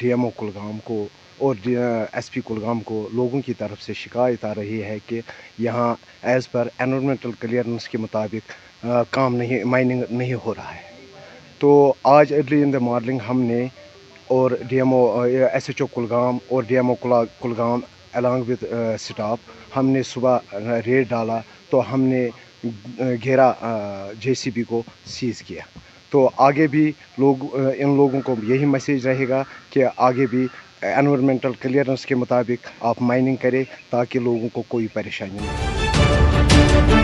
DMO Kulgam को और SP Kulgam को लोगों की तरफ से शिकायत आ रही है कि यहाँ एज़ पर एनवायरमेंटल क्लियरेंस के मुताबिक काम नहीं, माइनिंग नहीं हो रहा है। तो आज अर्ली इन द मॉर्निंग हमने और डीएमओ एसएचओ कुलगाम और DMO Kulgam along with staff हमने सुबह रेड डाला, तो हमने घेरा जेसीबी को सीज़ किया। तो आगे भी लोग इन लोगों को यही मैसेज रहेगा कि आगे भी एनवायरमेंटल क्लियरेंस के मुताबिक आप माइनिंग करें ताकि लोगों को कोई परेशानी नहीं हो।